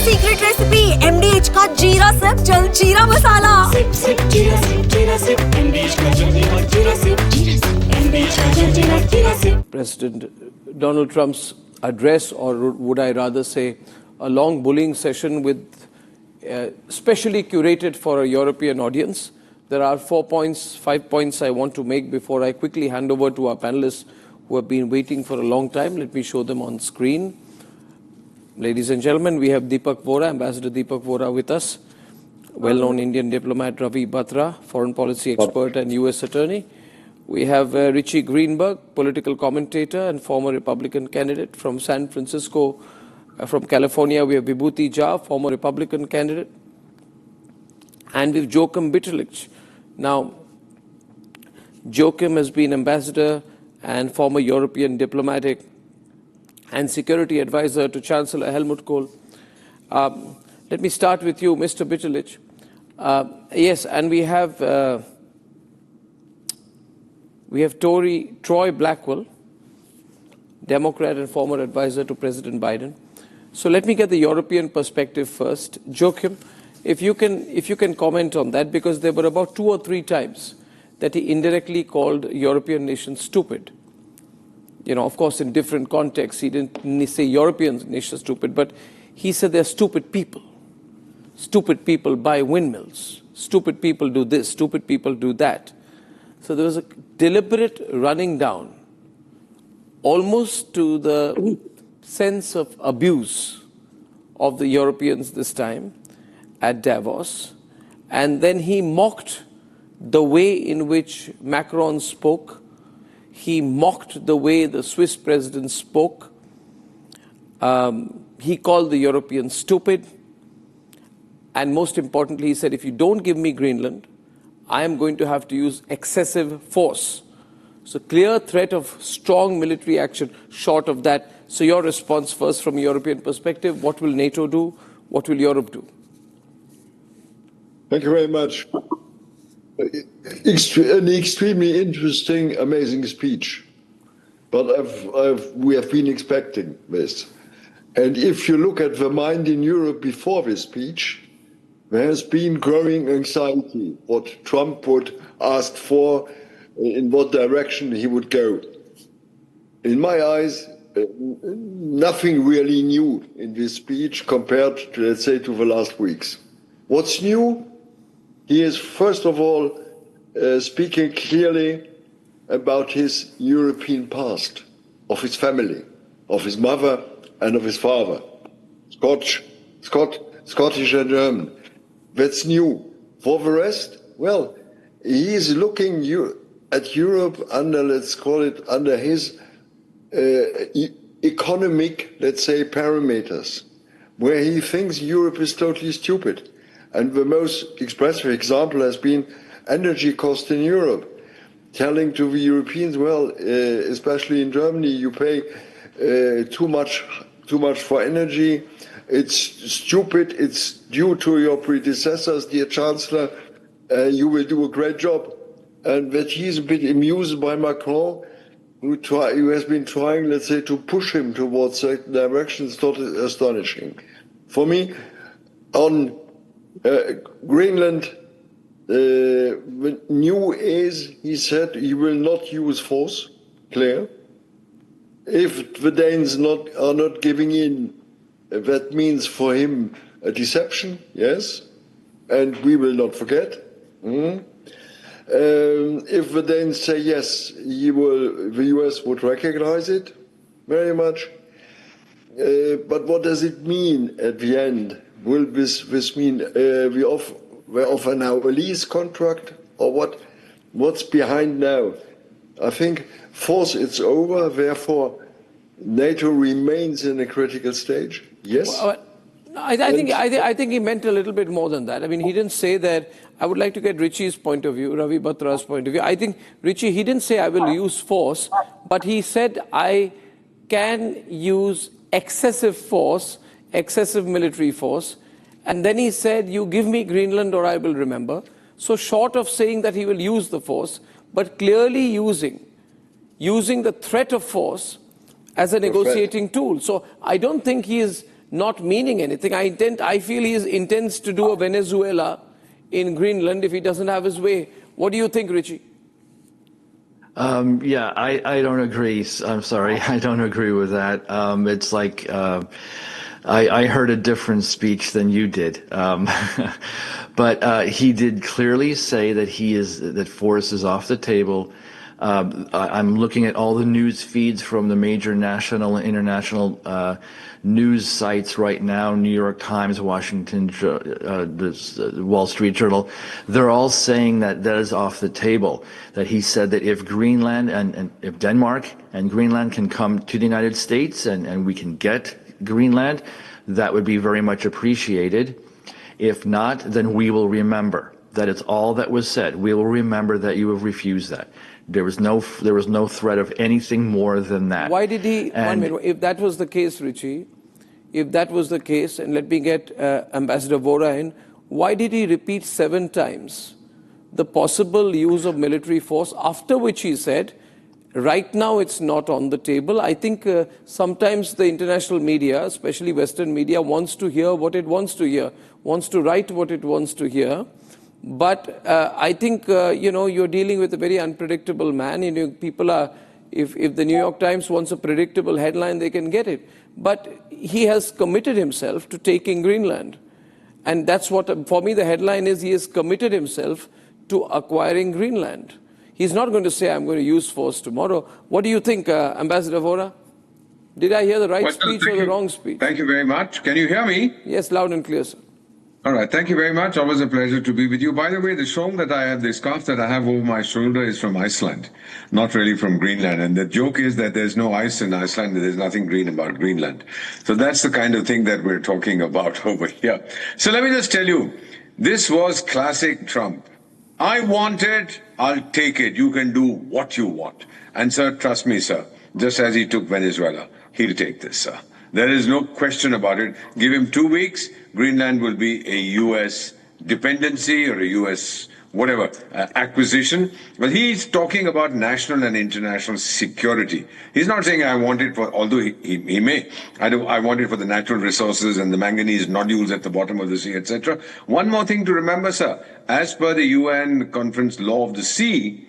Secret recipe MDH का जीरा SIP जल जीरा मसाला। सिप सिप जीरा सिप MDH का जल जीरा सिप MDH का जल जीरा SIP. President Donald Trump's address, or would I rather say a long bullying session with specially curated for a European audience. There are 5 points I want to make before I quickly hand over to our panelists who have been waiting for a long time. Let me show them on screen. Ladies and gentlemen, we have Deepak Vora, Ambassador Deepak Vora with us, well-known Indian diplomat Ravi Batra, foreign policy expert and US attorney. We have Richie Greenberg, political commentator and former Republican candidate from San Francisco. From California, we have Vibhuti Jha, former Republican candidate. And with Joachim Bitterlich. Now, Joachim has been ambassador and former European diplomatic and security advisor to Chancellor Helmut Kohl. Let me start with you, Mr. Bitterlich. Yes, and we have Troy Blackwell, Democrat and former advisor to President Biden. So let me get the European perspective first. Joachim, if you can comment on that, because there were about 2 or 3 times that he indirectly called European nations stupid. You know, of course, in different contexts, he didn't say European nations stupid, but he said they're stupid people. Stupid people buy windmills. Stupid people do this. Stupid people do that. So there was a deliberate running down, almost to the sense of abuse of the Europeans this time at Davos. And then he mocked the way in which Macron spoke. He mocked the way the Swiss president spoke. He called the Europeans stupid. And most importantly, he said, if you don't give me Greenland, I am going to have to use excessive force. So clear threat of strong military action short of that. So your response first from a European perspective, what will NATO do? What will Europe do? Thank you very much. An extremely interesting, amazing speech. But we have been expecting this. And if you look at the mind in Europe before this speech, there has been growing anxiety what Trump would ask for, in what direction he would go. In my eyes, nothing really new in this speech compared to, let's say, to the last weeks. What's new? He is, first of all, speaking clearly about his European past, of his family, of his mother and of his father, Scottish and German. That's new. For the rest, well, he is looking at Europe under, let's call it, under his economic, let's say, parameters, where he thinks Europe is totally stupid. And the most expressive example has been energy cost in Europe, telling to the Europeans, well, especially in Germany, you pay too much for energy. It's stupid. It's due to your predecessors, dear Chancellor. You will do a great job. And that he's a bit amused by Macron, who has been trying, let's say, to push him towards certain directions, totally astonishing. For me, on Greenland, the new is, he said, he will not use force, clear. If the Danes are not giving in, that means for him a deception, yes, and we will not forget. If the Danes say yes, the US would recognize it very much. But what does it mean at the end? Will this mean we offer now a lease contract, or what's behind now? I think force, it's over, therefore NATO remains in a critical stage. Yes? Well, I think he meant a little bit more than that. I mean, he didn't say that. I would like to get Richie's point of view, Ravi Batra's point of view. I think, Richie, he didn't say I will use force, but he said I can use excessive force, excessive military force. And then he said, you give me Greenland or I will remember. So short of saying that he will use the force, but clearly using the threat of force as a negotiating tool. So I don't think he is not meaning anything. I feel he intends to do a Venezuela in Greenland if he doesn't have his way. What do you think, Richie? Yeah, I don't agree. I'm sorry, I don't agree with that. It's like I heard a different speech than you did. But he did clearly say that that force is off the table. I'm looking at all the news feeds from the major national and international news sites right now, New York Times, Washington, Wall Street Journal. They're all saying that is off the table, that he said that if Greenland and if Denmark and Greenland can come to the United States and we can get Greenland, that would be very much appreciated. If not, then we will remember. That it's all that was said. We will remember that you have refused that. There was no threat of anything more than that. Why did he? One minute. If that was the case, Richie, if that was the case, and let me get Ambassador Vora in, why did he repeat 7 times the possible use of military force, after which he said, right now it's not on the table? I think sometimes the international media, especially Western media, wants to hear what it wants to hear, wants to write what it wants to hear. But I think, you're dealing with a very unpredictable man. People are, if the New York Times wants a predictable headline, they can get it. But he has committed himself to taking Greenland. And that's what, for me, the headline is he has committed himself to acquiring Greenland. He's not going to say, I'm going to use force tomorrow. What do you think, Ambassador Vora? Did I hear the right speech or the wrong speech? Thank you very much. Can you hear me? Yes, loud and clear, sir. All right. Thank you very much. Always a pleasure to be with you. By the way, the shawl that I have, the scarf that I have over my shoulder is from Iceland, not really from Greenland. And the joke is that there's no ice in Iceland. There's nothing green about Greenland. So that's the kind of thing that we're talking about over here. So let me just tell you, this was classic Trump. I want it, I'll take it. You can do what you want. And sir, trust me, sir, just as he took Venezuela, he'll take this, sir. There is no question about it. Give him 2 weeks, Greenland will be a U.S. dependency or a U.S. whatever acquisition. But he's talking about national and international security. He's not saying I want it for, although he may. I want it for the natural resources and the manganese nodules at the bottom of the sea, etc. One more thing to remember, sir. As per the UN Conference Law of the Sea,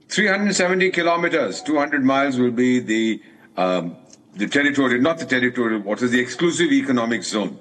370 kilometers, 200 miles will be the territorial, not the territorial waters, the exclusive economic zone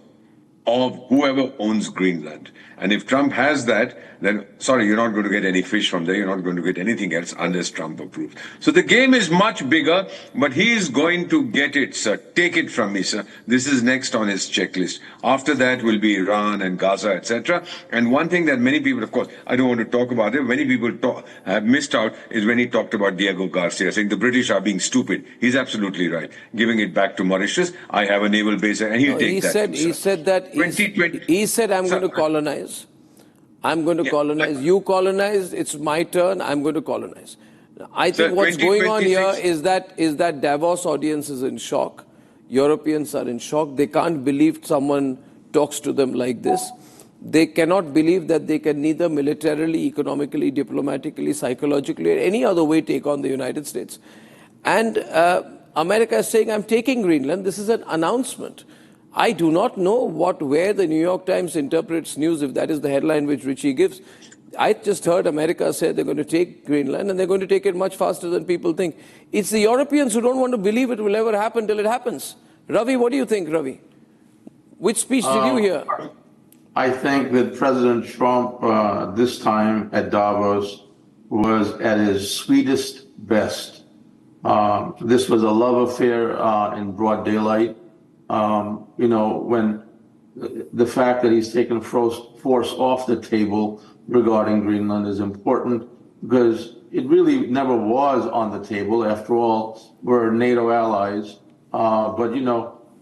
of whoever owns Greenland. And if Trump has that, then, sorry, you're not going to get any fish from there. You're not going to get anything else unless Trump approves. So the game is much bigger, but he is going to get it, sir. Take it from me, sir. This is next on his checklist. After that will be Iran and Gaza, etc. And one thing that many people, of course, I don't want to talk about it, many people have missed out is when he talked about Diego Garcia, saying the British are being stupid. He's absolutely right. Giving it back to Mauritius. I have a naval base, and he'll take that. He said that. 2020. He said, I'm going to colonize. I'm going to colonize. You colonize. It's my turn. I'm going to colonize. I think what's going on here is that Davos audience is in shock. Europeans are in shock. They can't believe someone talks to them like this. They cannot believe that they can neither militarily, economically, diplomatically, psychologically, or any other way take on the United States. And America is saying, I'm taking Greenland. This is an announcement. I do not know where the New York Times interprets news, if that is the headline which Richie gives. I just heard America say they're going to take Greenland, and they're going to take it much faster than people think. It's the Europeans who don't want to believe it will ever happen till it happens. Ravi, what do you think, Ravi? Which speech did you hear? I think that President Trump, this time at Davos, was at his sweetest best. This was a love affair in broad daylight. When the fact that he's taken force off the table regarding Greenland is important, because it really never was on the table. After all, we're NATO allies. But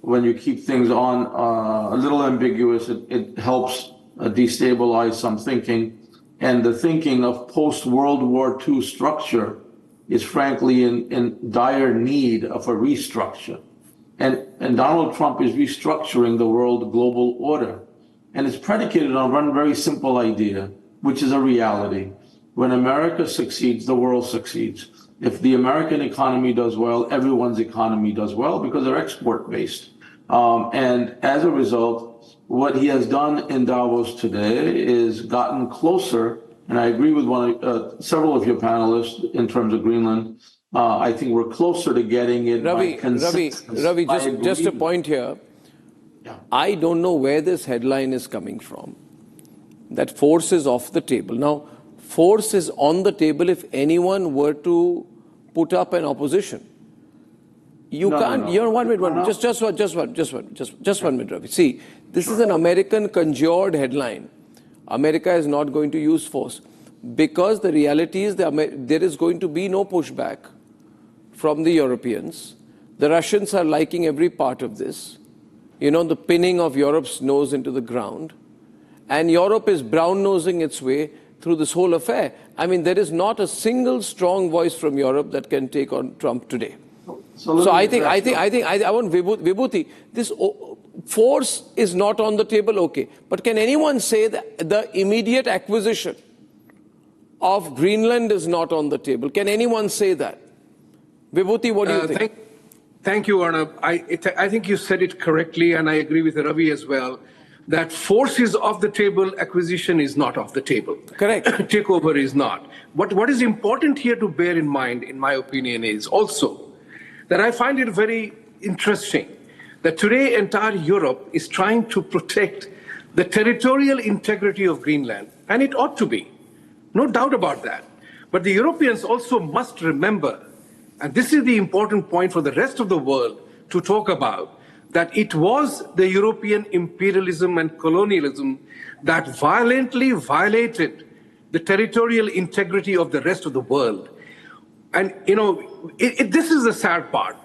when you keep things on a little ambiguous, it helps destabilize some thinking. And the thinking of post-World War II structure is frankly in dire need of a restructure. And Donald Trump is restructuring the world global order. And it's predicated on one very simple idea, which is a reality. When America succeeds, the world succeeds. If the American economy does well, everyone's economy does well because they're export-based. And as a result, what he has done in Davos today is gotten closer, and I agree with several of your panelists in terms of Greenland. I think we're closer to getting it by consensus. Ravi, just a point here. Yeah. I don't know where this headline is coming from, that force is off the table. Now, force is on the table if anyone were to put up an opposition. You can't. You're 1 minute. Just 1 minute, Ravi. See, this is an American conjured headline. America is not going to use force because the reality is there is going to be no pushback from the Europeans. The Russians are liking every part of this. You know, the pinning of Europe's nose into the ground. And Europe is brown-nosing its way through this whole affair. I mean, there is not a single strong voice from Europe that can take on Trump today. So I want Vibhuti, this force is not on the table, okay. But can anyone say that the immediate acquisition of Greenland is not on the table? Can anyone say that? Vibhuti, what do you think? Thank you, Arnab. I think you said it correctly, and I agree with Ravi as well, that force is off the table, acquisition is not off the table. Correct. Takeover is not. But what is important here to bear in mind, in my opinion, is also that I find it very interesting that today entire Europe is trying to protect the territorial integrity of Greenland, and it ought to be, no doubt about that. But the Europeans also must remember, and this is the important point for the rest of the world to talk about, that it was the European imperialism and colonialism that violently violated the territorial integrity of the rest of the world. And, you know, this is the sad part.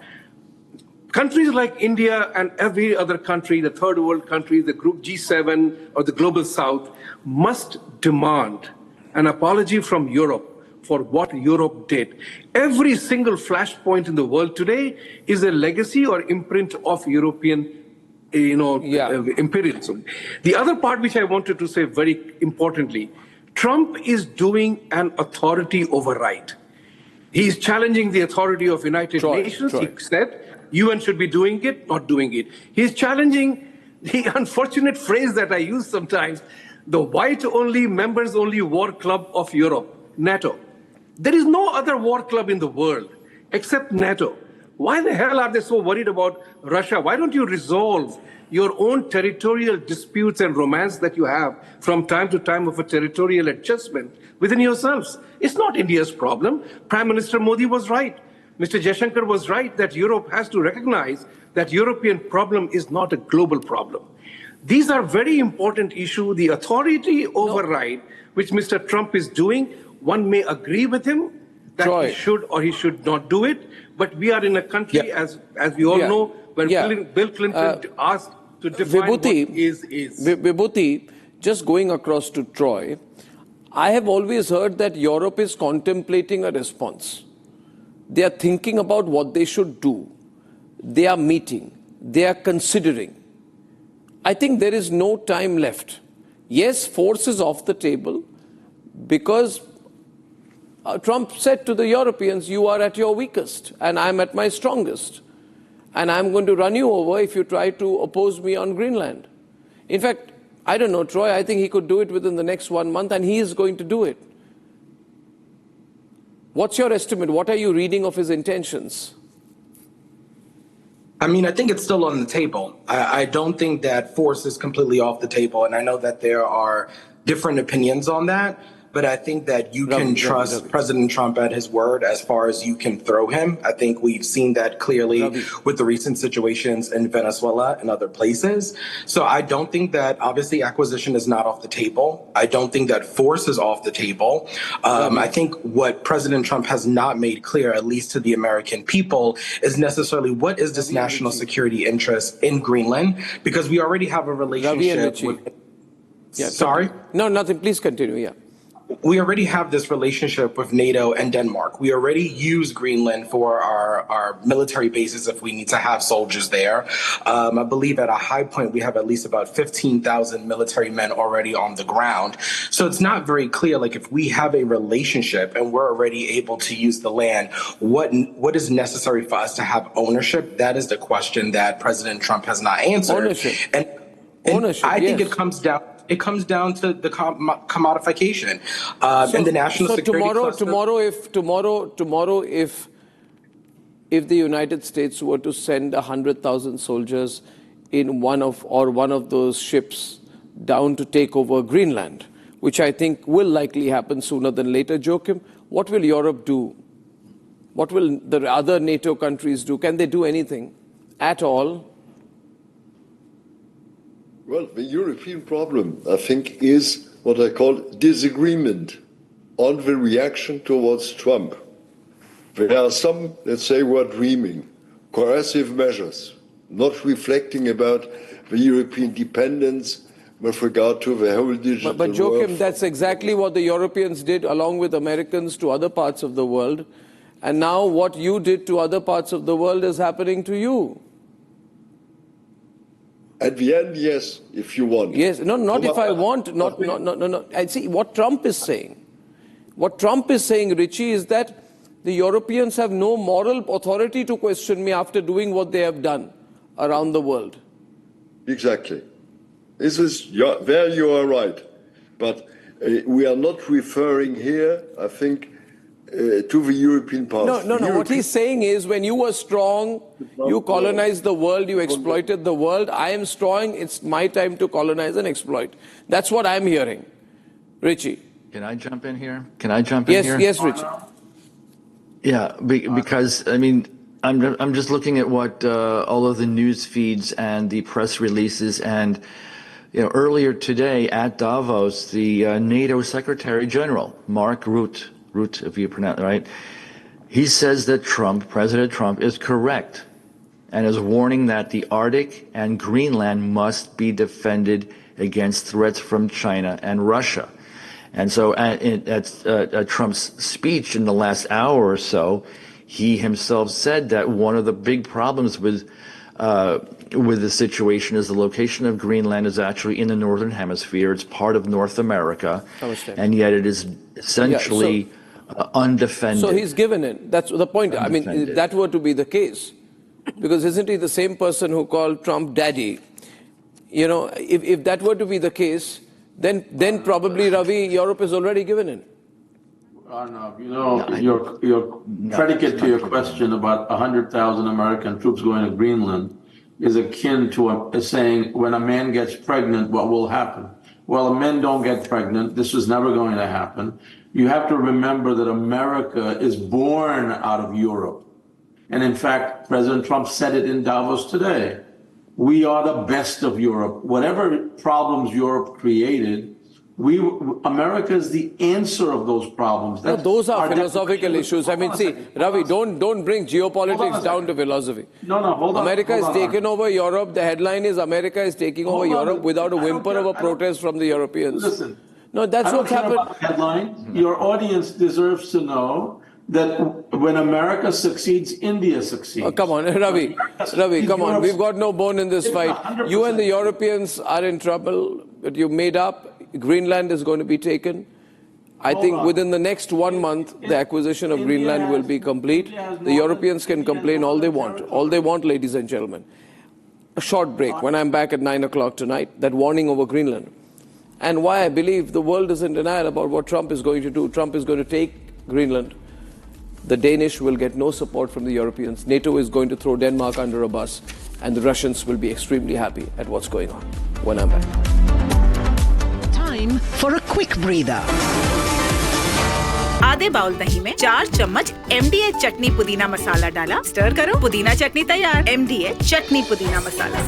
Countries like India and every other country, the third world country, the group G7 or the global south, must demand an apology from Europe for what Europe did. Every single flashpoint in the world today is a legacy or imprint of European, imperialism. The other part which I wanted to say very importantly, Trump is doing an authority override. He's challenging the authority of United Nations. He said UN should be doing it, not doing it. He's challenging the unfortunate phrase that I use sometimes, the white-only, members-only war club of Europe, NATO. There is no other war club in the world except NATO. Why the hell are they so worried about Russia? Why don't you resolve your own territorial disputes and romance that you have from time to time of a territorial adjustment within yourselves? It's not India's problem. Prime Minister Modi was right. Mr. Jaishankar was right that Europe has to recognize that European problem is not a global problem. These are very important issues. The authority override, which Mr. Trump is doing, one may agree with him that he should or he should not do it. But we are in a country, as we all know, where Bill Clinton asked to define what is. Vibhuti, just going across to Troy, I have always heard that Europe is contemplating a response. They are thinking about what they should do. They are meeting. They are considering. I think there is no time left. Yes, force is off the table because Trump said to the Europeans, you are at your weakest and I'm at my strongest. And I'm going to run you over if you try to oppose me on Greenland. In fact, I don't know, Troy, I think he could do it within the next 1 month, and he is going to do it. What's your estimate? What are you reading of his intentions? I mean, I think it's still on the table. I don't think that force is completely off the table, and I know that there are different opinions on that. But I think that you can trust President Trump at his word as far as you can throw him. I think we've seen that clearly with the recent situations in Venezuela and other places. So I don't think that, obviously, acquisition is not off the table. I don't think that force is off the table. I think what President Trump has not made clear, at least to the American people, is necessarily what is this national security interest in Greenland? Because we already have a relationship with... Yeah, Sorry? No, nothing. Please continue, we already have this relationship with NATO and Denmark. We already use Greenland for our military bases if we need to have soldiers there. I believe at a high point, we have at least about 15,000 military men already on the ground. So it's not very clear, like if we have a relationship and we're already able to use the land, what is necessary for us to have ownership? That is the question that President Trump has not answered. Ownership. And ownership, I think yes. it comes down to the commodification and the national security cluster. Tomorrow, if the United States were to send 100,000 soldiers in one of those ships down to take over Greenland, which I think will likely happen sooner than later, Joachim, what will Europe do? What will the other NATO countries do? Can they do anything at all? Well, the European problem, I think, is what I call disagreement on the reaction towards Trump. There are some, let's say, who are dreaming, coercive measures, not reflecting about the European dependence with regard to the whole digital But Joachim, world. that's exactly what the Europeans did along with Americans to other parts of the world. And now what you did to other parts of the world is happening to you. At the end, yes, if you want. Yes, no, not if I want. No. I see what Trump is saying. What Trump is saying, Richie, is that the Europeans have no moral authority to question me after doing what they have done around the world. Exactly. This is there you are right. But we are not referring here, I think, to the European past. No. What he's saying is when you were strong, you colonized the world, you exploited the world. I am strong, it's my time to colonize and exploit. That's what I'm hearing. Richie. Can I jump in here? Here? Yes, Richie. Yeah, because, I mean, I'm just looking at what all of the news feeds and the press releases and, you know, earlier today at Davos, the NATO Secretary General, Mark Rutte, if you pronounce it right, he says that President Trump is correct and is warning that the Arctic and Greenland must be defended against threats from China and Russia. And so at Trump's speech in the last hour or so, he himself said that one of the big problems with the situation is the location of Greenland is actually in the Northern Hemisphere. It's part of North America, and yet it is essentially undefended. So he's given it. That's the point. I mean, if that were to be the case, because isn't he the same person who called Trump daddy? You know, if that were to be the case, then probably, Ravi, Europe has already given in. Arnab, you know, your predicate to your question about 100,000 American troops going to Greenland is akin to saying when a man gets pregnant, what will happen? Well, men don't get pregnant. This is never going to happen. You have to remember that America is born out of Europe. And in fact, President Trump said it in Davos today. We are the best of Europe. Whatever problems Europe created, America is the answer of those problems. No, those are philosophical issues. I mean, see, Ravi, don't bring geopolitics down to philosophy. Hold on. America has taken over Europe. The headline is America is taking over Europe without a whimper of a protest from the Europeans. Listen. No, that's what's happened. About the headline. Your audience deserves to know that when America succeeds, India succeeds. Oh, come on, Ravi, come on. We've got no bone in this fight. 100%. You and the Europeans are in trouble, but you made up. Greenland is going to be taken. I think within the next 1 month, the acquisition of Greenland will be complete. The Europeans can complain all they want. All they want, ladies and gentlemen. A short break when I'm back at 9 o'clock tonight, that warning over Greenland. And why I believe the world is in denial about what Trump is going to do. Trump is going to take Greenland. The Danish will get no support from the Europeans. NATO is going to throw Denmark under a bus. And the Russians will be extremely happy at what's going on when I'm back. Time for a quick breather. आधे bowl दही में 4 चम्मच MDH चटनी पुदीना मसाला डाला, stir करो, पुदीना चटनी तैयार। MDH चटनी पुदीना मसाला।